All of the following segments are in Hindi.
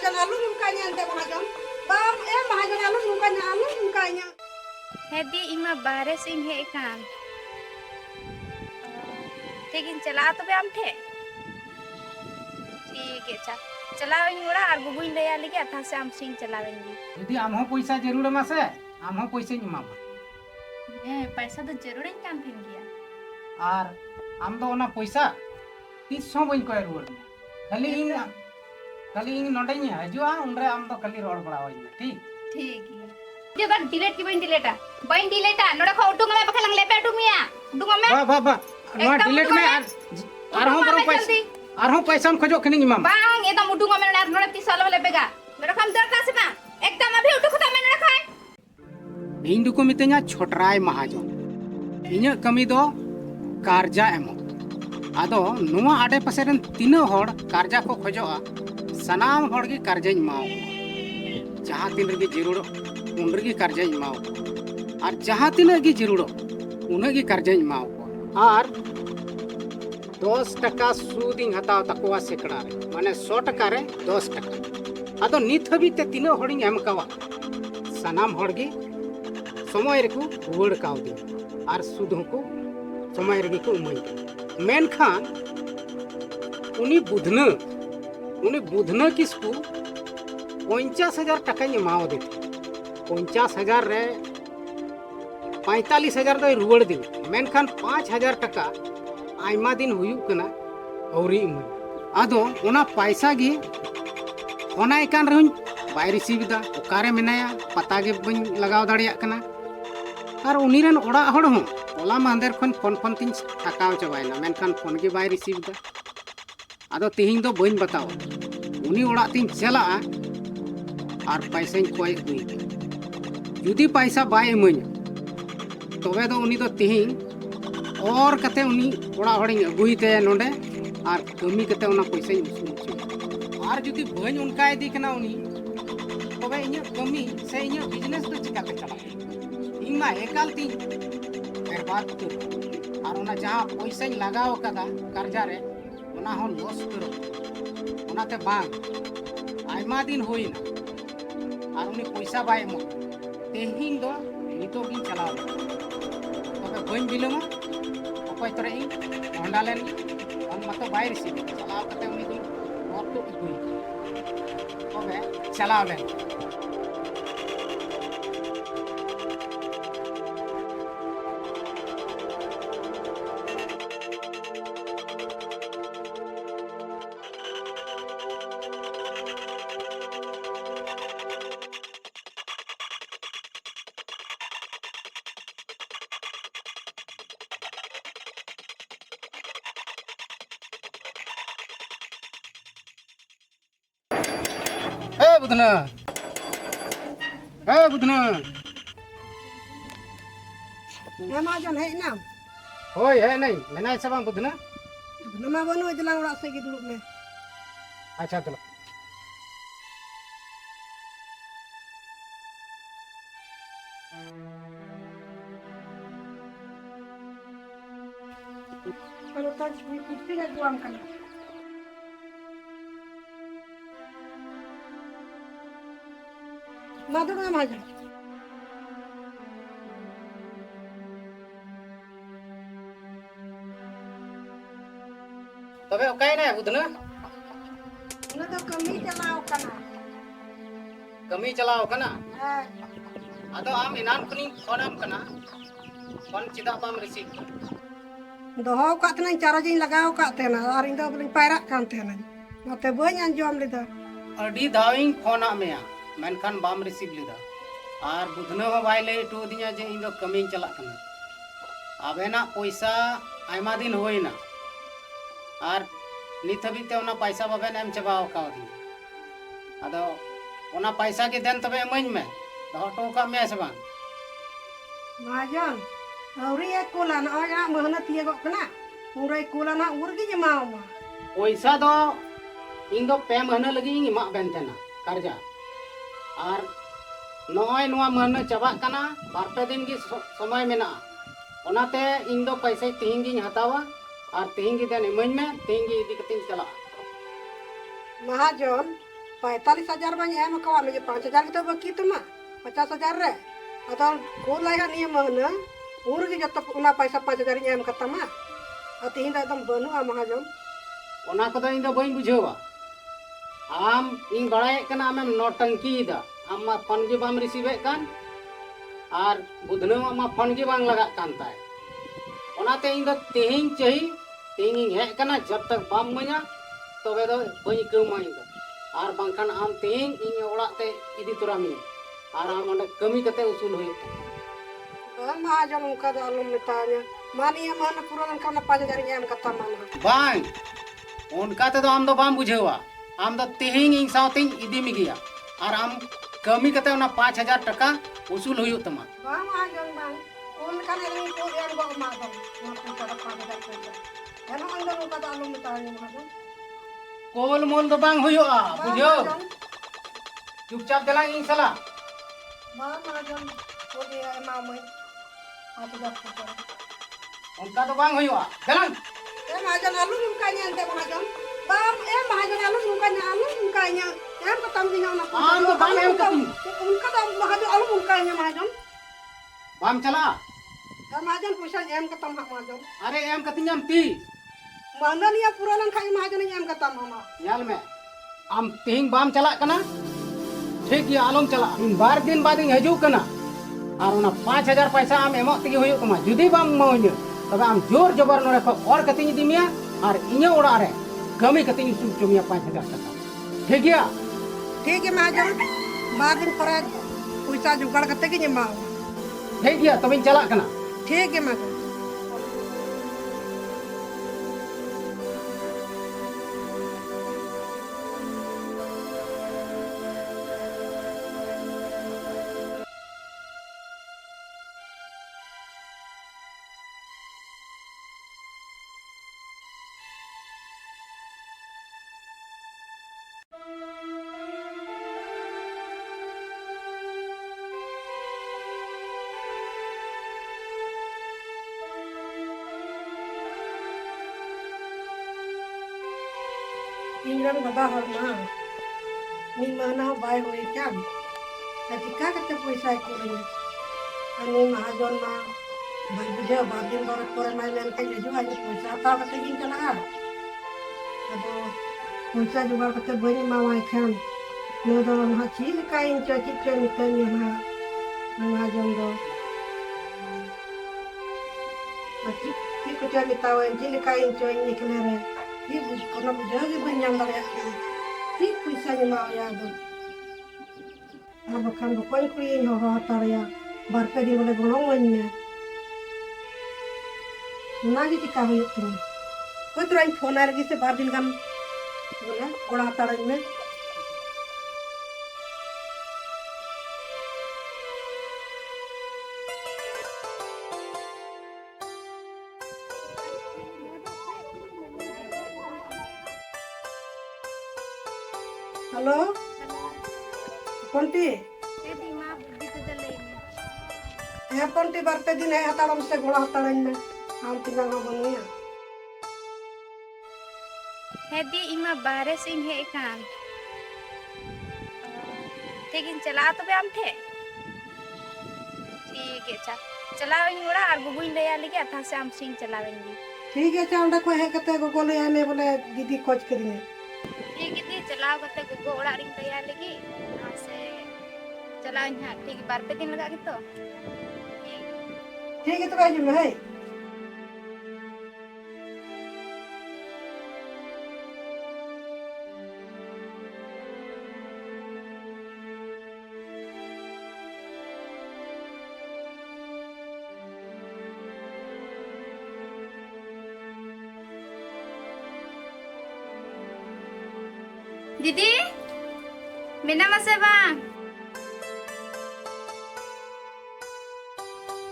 महाजन आलू नुकाnya ante महाजन bam महाजन आलू नुकाnya हेदी इमा बाहरे से हे कान ठीक इन चला तो बे आम ठे ठीक है चलावेंगे ओड़ा और गुगुई लया लगे अथा से आम सिंह चलावेंगे यदि आम हो पैसा जरूर मा से आम हो पैसे मा पैसा तो जरूर इन काम थिन गया और आम दो ना पैसा तीस सौ बन को रुआर खाली इन नोडे हजुआ उनरे आम दो खाली रोड बड़ा होई ठीक ठीक है जे बार डिलीट की बइन डिलीटा नोडा खो उठूंगा मैं बखलंग लेपे उठूंगिया उठूंगा मैं बा नो डिलीट में आर हो बरो पैसा आर हो पैसा खोजो खनी माम बांग एकदम उठूंगा मैं नोडा 30 साल लेपेगा मेरा काम दरकार से बा एकदम अभी उठू खता मैं नोडा खाए इन दुको मितेኛ छोटराय महाजन इन्या कमी दो कार्जा एमो आदो नुवा आडे पासेरन तीनो होड़ कार्जा को खोजोआ सनाम होड़ की कार्जा माओ जहां तीन रगी जरूर उन रगी कार्जा माओ और जहां तीन की जरूर उन की कार्जा माओ और 10 टका सूदिंग हताव तकवा सेकड़ा माने 100 टका रे 10 टका आदो नित हबी ते तीनो होड़िंग एम कावा सनाम होड़ की समय रेको रुआड़ काव दी और सुद को समय रेगी को उमई मेनखान उनी बुधना किसको 50,000 टका एमाव दे 50,000 रे 45,000 दो रुआड़ दी मेनखान 5,000 टका आयमा दिन हुयुक कना औरी उमई आदो ओना पैसा गी ओना इकान रहन बाय रिसीव दा ओकारे मेनाया पता गे बन लगाव दाड़िया कना और उनीरन ओड़ा हड़ हो ओला मांदेर खन फोन तीन थकाव चाबायना मेनखान फोन के बाय रिसीव दा आदो तिहिं दो बइन बताओ उनी ओड़ा तीन चला और पैसा कोई हुई जुदी पैसा बाय इमन तबे दो उनी दो तिहिं और कते उनी ओड़ा हड़िंग अगुई ते नोंडे और कमी कते उना पैसा उसूल और जुदी बइन उनका इदी कना उनी तबे इन्या कमी से इन्या बिजनेस दो चिकाते चला इमा एकाल ती बर्बाद कर और उना जहां पैसा लगाव कदा कर्जा रे उना हो लॉस करो उनाते बांग आयमा दिन होइना और उनी पैसा बाय मो तेहिं दो नितो गिन चलाव तबे बइन बिलमा अकय तरे इ होंडा लेन हम मतो बाय रिसीव चलाव कते उनी दो और तो इगुई तबे चलाव लेन बुधना महाजन है ना होय है नहीं मेना सब बुधना नमा बनो जला उड़ा से की दुलुक में अच्छा चलो kalau tak kusti ga juam kana ना दो ना महाजन तबे ओकाय ना बुधना ना तो कमी चलाओ कना हां आदो आम इनान खनी फोनम कना फोन चिदा बाम रिसीव दोहो कातना चार्जिंग लगाओ कातेना और इन दो बलिं पायरा कांतेना नते बई अंजोम लेदा अडी दाविंग फोन आमेया मेनखान बाम रिसीव लेदा और बुधना हो बाय ले टो दिया जे इन दो कमी चला कना आबेना पैसा आयमा दिन होइना और नित हबी ते ओना पैसा बाबेन एम चबाव का दी आदो ओना पैसा के देन तबे एमइन में दो टोका में से बांग महाजन औरी एक कोलाना और आ मेहनत ये गो कना उरे कोलाना उरगी जमाओ मा पैसा दो इन दो पे महीना लगी इन मा बेनतेना कर्जा और नय नवा महीना चबा कना बारपे दिन की समय मेना ओनाते इन दो पैसा तिहिं गिन हतावा और तिहिं गी देन इमन में तिहिं गी इदी कतिन चला महाजन 45,000 बानी एम कवा में 5,000 तो बाकी तुम 50,000 रे अतो कोल लाया नहीं महना उर के जत उना पैसा 5,000 एम कतमा अतिन एकदम बनु आ महाजन ओना कदो इन दो बइन बुझेवा आम इन बड़ाय कना आम नौटंकी दा आम मा फोन के बाम रिसीव कान और बुधनो मा फोन के बांग लगा कान ताय ओनाते इन दो तेहिं चही तेहिं हे कना जब तक बाम मया तबे दो बइन कमा इन दो और बांखान आम तेहिं इन ओड़ा ते इदी तुरा मी और आम ओंडे कमी कते उसूल होय बang महाजन उनका तो आलम मिताnya मानिया महना पूरा का 5,000 एम कता माना बांग उनका ते आम दो बाम बुझेवा आम दो तेहिं इन साउतिं इदी मी गया और आम कमी कते ओना 5,000 टका उसूल होय तमा bang महाजन bang उनका ने को एम गो मादन ना पूछा 5,000 पैसा है ना अंदर उनका तो आलम मिताnya महाजन कोल मोल दो बांग होयोआ बुझो चुपचाप चला इन सला bang महाजन को दे मामई 5,000 पैसा उनका तो बांग होयोआ चलन महाजन आलू उनका न्याते महाजन bang महाजन आलू उनका nya एम कतम दिना ना आम तो बांग एम कतम उनका तो महाजन आलू उनका nya महाजन बाम चला महाजन पैसा एम कतम महाजन अरे एम कतिኛम 30 महना निया पूरा लन खाई महाजन एम कतम मामा याल में आम तिहिं बाम चला कना ठीक गया आलम चला इन बार दिन बाद इन हजू कना और उना 5,000 पैसा आम एमो तगी होयो तमा जुदी बाम मोइन तबे आम जोर जबर नरे को और कतिኝ दिमिया और इने ओड़ा रे कमी कतिኝ सुन चुमिया 5,000 टका ठीक है महाजन बार दिन पर पैसा जुगाड़ करते कि मा ठीक है तबे चला कना ठीक है महाजन Ingran baba harma ni mana bai hoi jam ketika kata पैसा ko rin ani mahajon ma bai buje badin bar pore mai len kai ju ani पैसा ta kata gin kana ado पैसा jugar kata bani ma wai khan no do ha chil kain cho chit ni kan ma mahajon do aki ki ko cha mitawen chil kain cho ni klere ibu karena bujaga banyak banyak tik पैसा जमा या दो अब खान कोई कोई हो तार या बरके दिन बोले गोलों वन्य ना जी टिका हुई तुम कोई तो आई फोन आ रही से बार दिन काम बोले गोला तार में हेलो पंटी है पंटी बरते दिन है हताड़म से घोड़ा हताड़न में हम तिंगा बनुया है दी इमा बाहरे से इन है कान लेकिन चला तो बे हम थे ठीक है चलावेंगे ओड़ा और गुगुई दया लगे अथा से हम सिंह चलावेंगे ठीक है चांदा को है कते गोगो ले आने बोले दीदी खोज करिए ठीक है चलाओ कते गुगु ओड़ा रिंग दया लगे वहां से चलावेंगे हां ठीक बार पे दिन लगा के तो ठीक है तो भाई में है दीदी मेना मसे bang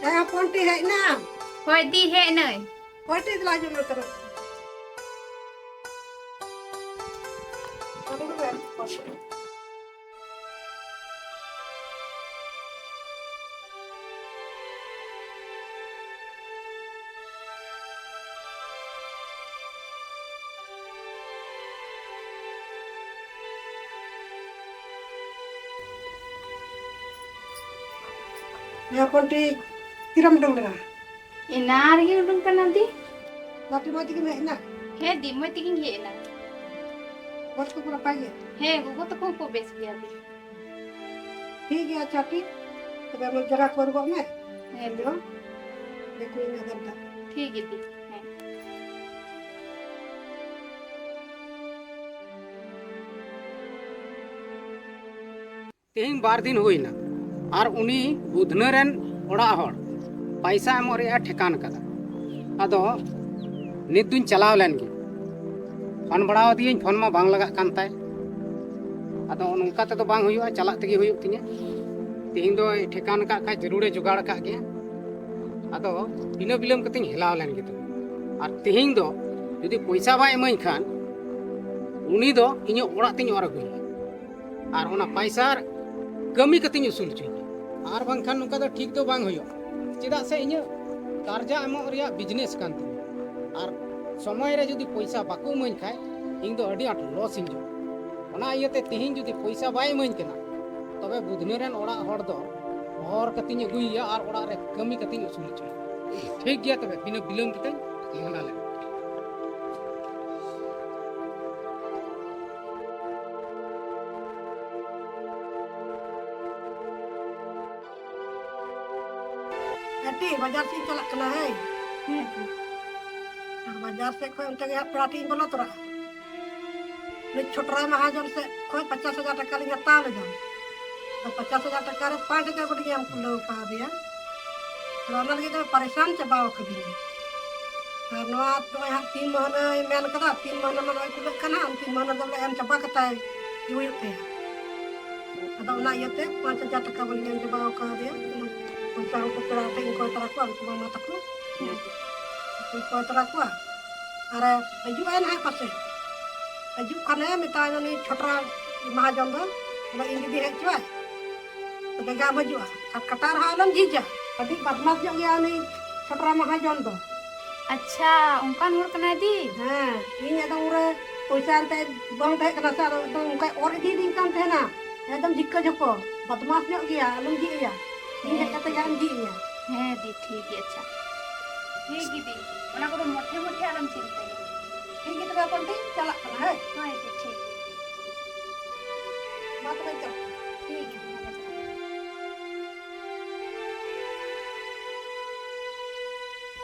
ya ponti है ना होय दी है नय ponti लाजो में तरफ Ya konti tiram dong dera. Enar gi udung kan nanti. Lati mati ki na. He di mo tingin gi enar. Bos ko pura pagi. He gugu to ko bes gya di. ठीक है अच्छा ठीक तब हम जगह कर को में He हेलो देखो इन घंटा ठीक है दी. He. तेहिं बार दिन हुईना और उनी बुधना रेन ओड़ा हड़ पैसा एम रे ठेकान कदा अदो नित दुन चलाव लेन गे फोन बड़ाव दियें फोन मा बांग लगा कान ताय अदो नोंका ते दो बांग हुयुआ चला तेगे हुयुक तिnya तेहिं दो ठेकान का खा जरूरे जुगाड़ का गया अदो बिना बिलम कतिं हेलाव लेन गे और तेहिं दो यदि पैसा बा एमई खान उनी दो इᱧ ओड़ा तिኝ और अगुई और ओना पैसा कमी कतिं उसूल चुई और बांखान नुका दो ठीक दो बांग हुयो चेदा से इᱧ कार्जा एमो रिया बिजनेस कान तिኝ और समय रे जदि पैसा बाको इमई खाय इñ दो अडी आट लॉस इñ जो ओना इयते तिहिं जदि पैसा बाय इमई कना तबे बुधने रेन ओड़ा हड़ दो और कतिं अगुइया और ओड़ा रे कमी कतिं उसूल चुई ठीक गया तबे बिना बिलम कते मोहना ले एटी बाजार से चला कना है He. बाजार से कोई उनके यहाँ प्राटी बोला तोरा ने छोटरा महाजन से कोई 50,000 टका लिया ताल जाओ तो 50,000 टका रे 5,000 बढ़िया हमको लोग पा दिया रोना लगे तो परेशान चबाओ कभी और नवा तो यहाँ 3 महीना मेन कदा 3 महीना में कोई कुल कना 3 महीना तो एम चबा कता है युवा पे अदा उना येते 5,000 टका बढ़िया चबाओ का दिया पैसा को प्राटी को तरह को हमको माता को कोई तरह को अरे अजुआ है पासे अजु खाने मिता ने छोटरा महाजन दो बोला इन दी है चुआ तो बेगा मजुआ कटार हालम जीजा अभी बदमाश जो गया नहीं छोटरा महाजन दो अच्छा उनका नोट कना दी. हां इन एकदम उरे पैसा अंते बंग थे कना सा एकदम उनका और दी दिन काम थे ना एकदम जिक्का झको बदमाश जो गया आलम जी गया इन कते गान जी गया He di ठीक है अच्छा. ठीक है दी. ओना को मोटे मोटे आराम चिंता. ठीक है तो अपन ठीक चला कना है हां दी ठीक. बात में चल ठीक है.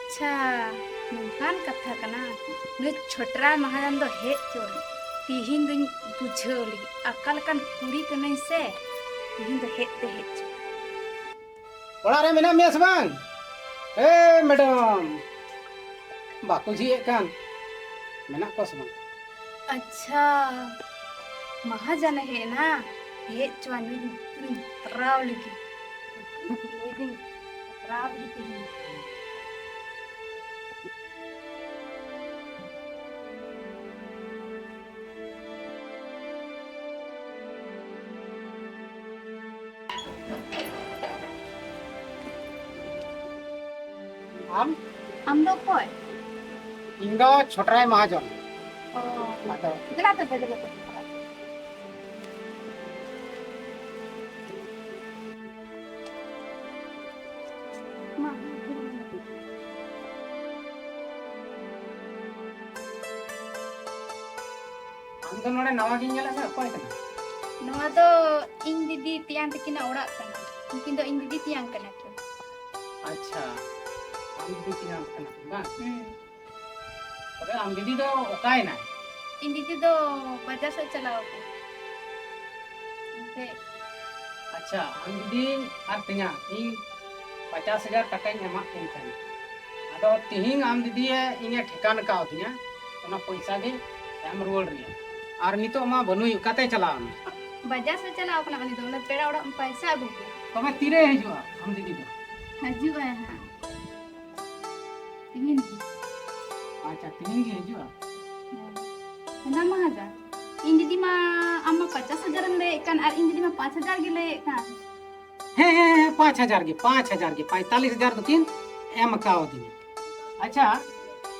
अच्छा नोंकान कथा कना नु छोटरा महाजन दो हे चोन तिहिन दुन बुझाव लगी अकल कन कुड़ी कनई से तिहिन दो हे ते हे ओड़ा रे मेना मेस बांग ए मैडम बाको जी कान मेना कोस बांग अच्छा महाजन है ना हे चोन राव लगी लेकिन राव ही तिहिन हम लोग को है इन दो छोटराय महाजन अदो दिलाते बदले हम तो नोडे नवा गिन नेला से कोय कना नवा तो इन दीदी तियान तकिना ओड़ा कना उनकिन दो इन दीदी तियान कना के अच्छा हम दीदी नाम कना बा अबे हम दीदी दो ओकाय ना इन दीदी दो बाजार से चलाओ को से अच्छा हम दीदी आर तिnya इन 50,000 टका एमा केन थाना अदो तिहिं हम दीदी इने ठिकान का होतिया ओना पैसा गे एम रोल रिया आर नितो मा बनुई काते चलाव बाजार से चलाओ कना बनी दो पेड़ा ओड़ा पैसा आगु के तमे तीरे हिजुआ हम दीदी दो हजू है हां तीन अच्छा तिहिं गे हिजुआ ना महाजा इन दीदी मा अम्मा 50,000 ले कान और इन दीदी मा 5,000 के ले कान हे 5,000 के 45,000 तो तीन एम काव दी अच्छा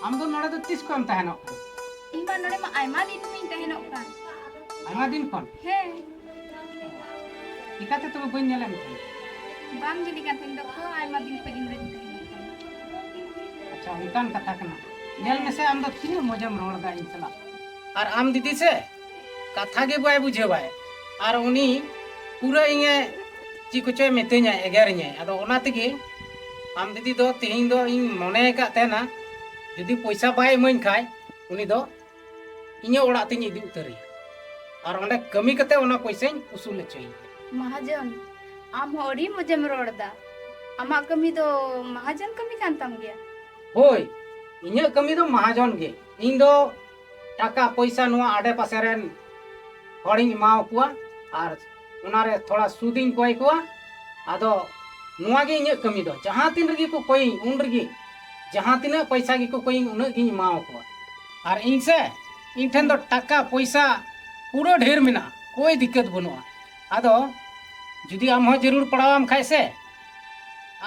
हम दो नोडे तो 30 को एम तहनो इन बार नडे मा आयमा दिन में तहनो कान आयमा दिन कोन हे इकाते तो बन नेला मिथि बाम जली kan tin dok ayma din pe din ren अच्छा इकान कथा कना नेल में से आम दो तीन मजम रोड दा इन सला और आम दीदी से कथा के बाय बुझे बाय और उनी पूरा इंगे ची कुछ मेतेኛ एगेरኛ अदो ओना तगी आम दीदी दो तिहिं दो इन मने का तेना जदी पैसा बाय इमन खाय उनी दो इᱧ ओड़ा तिᱧ इदी उतरी और ओंडे कमी कते ओना पैसाኝ उसूल चई महाजन आम होड़ी मजम रोडदा आमा कमी दो महाजन कमी kan tam gya होय इᱧ कमी दो महाजन गे इन दो टाका पैसा नुआ आडे पासे रेन हॉडिंग माव कुआ और उनारे थोड़ा सुदिंग कोई कुआ आदो नुआ गे इᱧ कमी दो जहां तीन रगी को कोई उन रगी जहां तीन पैसा गी को कोई उन गी माव कुआ और इन से इन ठन दो टाका पैसा पूरा ढेर मिना कोई दिक्कत बनुआ आदो जुदी आम हो जरूर पड़ावाम खाय से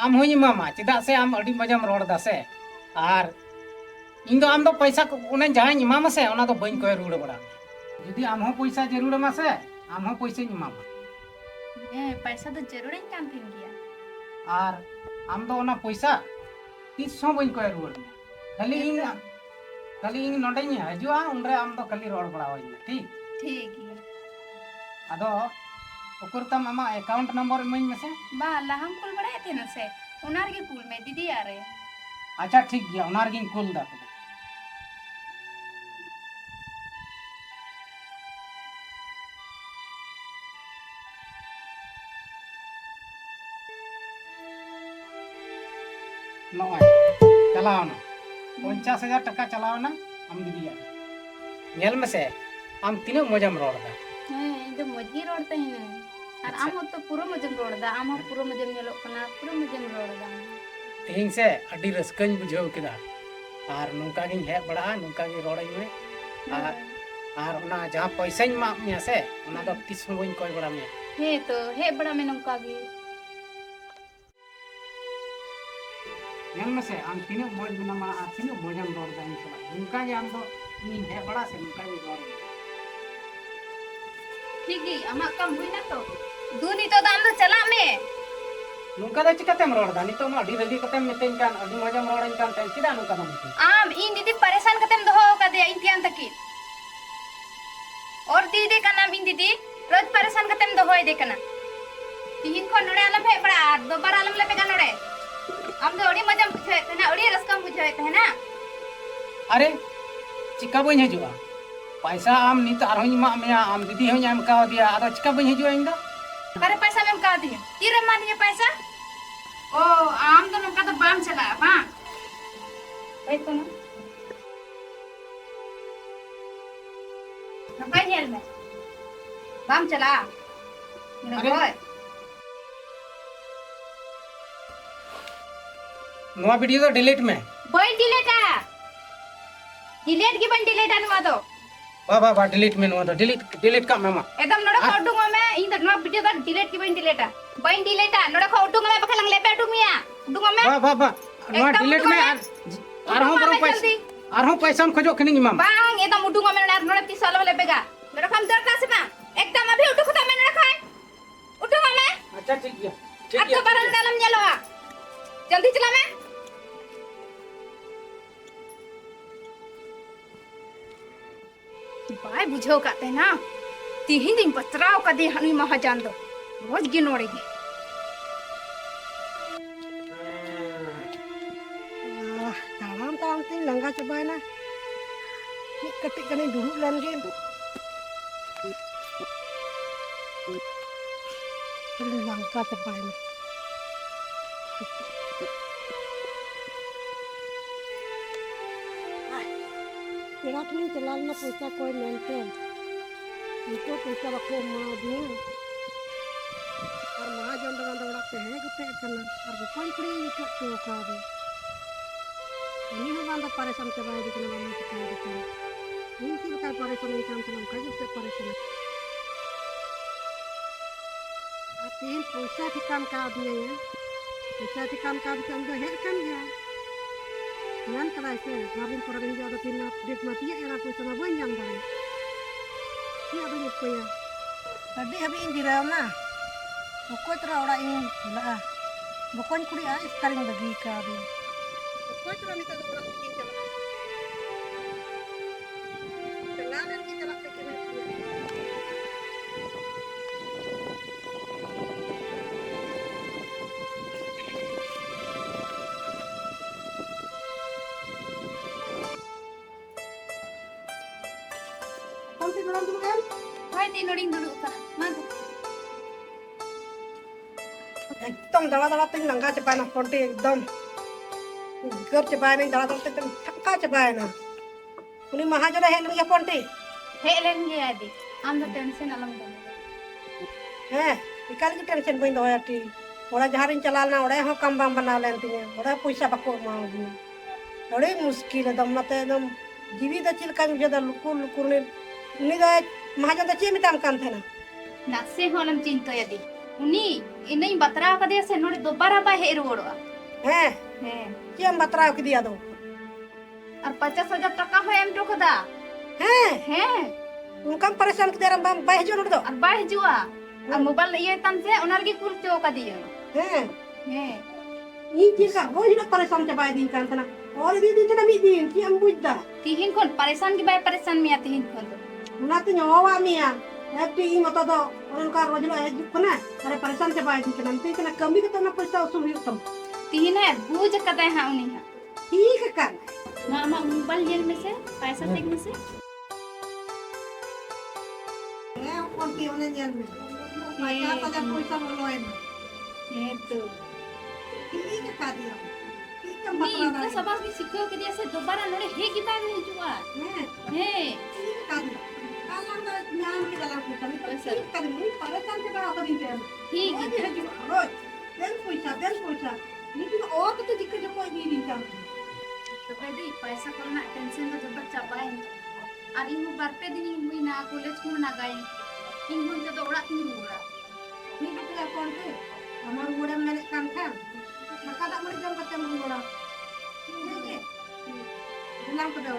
आम होई मामा चिदा से आम अडी मजाम रोड दा से और इन दो आम दो पैसा उन जहां इमामा से ओना दो बइन कोय रुड़ बड़ा जुदी आम हो पैसा जरूर मा से आम हो पैसा इमामा पैसा तो जरूर kan tin gya और आम दो ओना पैसा 300 बइन कोय रुड़ खाली इन नोडे हजुआ उनरे आम दो खाली रोड बड़ा होई ठीक ठीक है आदो ओकर तम आमा अकाउंट नंबर इमन में से बा लहम कुल बड़े थे न से उनार के कुल में दीदी आ रहे अच्छा ठीक गया उनार गिन कुल दा नॉय चलाओ ना 50,000 टका चलाओ ना हम दीदी नेल में से हम तीनों मजम रोड दा इधर मजी रोड तही न और आम हो तो पूरा मजम रोड दा आम हो पूरा मजम नेलो कना पूरा मजम रोड दा तेहिं से अडी रस्कन बुझाव केदा और नुका गिन हे बड़ा नुका गी रोड में और ओना जहां पैसा मा में से ओना दो 30 बइन कोई बड़ा में हे तो हे बड़ा में नौका गी नेल में से हम तीनों मज बिना मा तीनों मजम रोड दा इन सला नुका गी हम दो इन हे बड़ा से नुका गी रोड ठीक है अमा कम हुई ना तो दूनी तो दाम तो चला में नुका दा चिकातेम रोड दा नितो मा डी रगी कतेम मितेन कान अडी मजम रोड इन कान तेन चिदा नुका दा मिते आम इन दीदी परेशान कतेम दोहो का दे इंतियान तकी और दीदी का नाम इन दीदी रोज परेशान कतेम दोहो दे कना तीन को नोड़े आलम है बड़ा दो बार आलम ले पेगा नोड़े हम तो ओडी मजम बुझे थे ना ओडी रसकम बुझे थे ना अरे चिका बइन हजुआ पैसा आम नीत आरहों मा में आम दीदी हों आम का दिया आदा चिका बइन हजुआ इंदा अरे पैसा में का दिए तीरे मान दिए पैसा ओ आम तो नका तो बाम चला बा ए तो ना नका जेल में बाम चला अरे नवा वीडियो तो डिलीट में बोल डिलीट की बन डिलीट आनुआ तो बा डिलीट में नवा तो डिलीट का मामा एकदम नोड़ा फोटो में इन तक नवा वीडियो तो डिलीट की बन डिलीट नोड़ा फोटो में बखलंग लेपे डुमिया डुंगा में बा नवा डिलीट में आरहों पैसा हम खोजो खनी मामा बांग एकदम उडुंगा में नोड़ा 30 साल वाले पेगा नोड़ा हम दर का से बा एकदम अभी उठो खता में नोड़ा खाए उठो में अच्छा ठीक है अब तो बरन डालम चलो जल्दी चला मैं बाय बुझो काते ना तीन दिन पचराव का दे हनी महाजान दो रोज गिनोड़ेगी ताम ते लंगा चबाय ना कटी कने दुरुब लन गे लंका चबाय ना तेरा तो नहीं चला ना पैसा कोई मेंटे इनको पैसा रखो माँ भी और महाजन दौड़ा पे है गुप्ते करना और कोई पड़ी इनको तो का भी नहीं हो बांधा परेशान के बाहर दिखने वाला नहीं दिखाई देता नहीं की बता परेशान नहीं काम चलाम का जिससे परेशान आते हैं पैसा के काम का आदमी है पैसा के काम का आदमी तो है काम गया nan kada ise garin por ring jado tin update mati era ko sana boy nyam dai ya banyak ko ya tadi habi indira na Okoi tra orang ini lah. Bukan kuri ais sekarang bagi kau. Okoi tra ni tak orang bikin jalan. Jalan kita lah kena. Kau ti dalam dulu kan? Hai ti noring dulu ka. Madu. एकदम दड़ा दड़ा तक नंगा चपाए ना फोंटे एकदम घर चपाए नहीं दड़ा दड़ा तक थक्का चपाए ना उन्हीं महाजन है नहीं फोंटे He len ge adi. Am do tension alam do. हैं इकाल की टेंशन बंद होया टी ओड़ा जहां इन चलाना ओड़े हो कम बम बना लेन तिने ओड़ा पैसा बको मांगू ओड़े मुश्किल है दम नते एकदम जीवी द चिल का जदा लुकुर लुकुर ने उन्हीं दा महाजन दा चे मिटाम कान थे ना Nase holam cinto yadi. Uni inai batra ka de se nori dobara ba he ruoda. हैं He. चे हम बतराव की दिया दो Ar 50,000 taka ho em to kada. हैं He. उनका परेशान के देरम बम बाय जोन दो Ar bah jua. Ar mobile iye tan se onar gi kul to ka diya. हैं He. ini kita roh hidup perasan coba di kan sana orang di sana midin ki am buddha Tihin kon paresan gi bay paresan mi tihin kon. nanti nyawa mia itu ini mata do orang kar roh hidup hidup kena ada perasan coba di sana nanti kena kami kita nak पैसा usul hidup Tihin hai buj kada ha uni ha. ठीक kan Ma ma mobile yen me se paisa tek me se. eh kon ti onen yan पैसा pada पैसा moloen He to. ठीक kan dia ठीक kan Ni bakal itna sabab gi sikho ke dia se dobara nore he gi bay me jua. eh He. ठीक kan kalau anda nyam ke dalam kita itu ठीक kan ini perasan coba apa di sana Hi oh gi. dia juga roh dan पैसा ini juga और तो दिक्कत जो कोई नहीं kan तो कहते पैसा करना टेंशन तो जब बच्चा पाए और इन बार पे दिन हुई ना कॉलेज को ना गए इन हुन तो दौड़ा इन दौड़ा ini kita kon tu amar udah menek kan maka tak boleh jam kata mengurang ini ke dalam kedua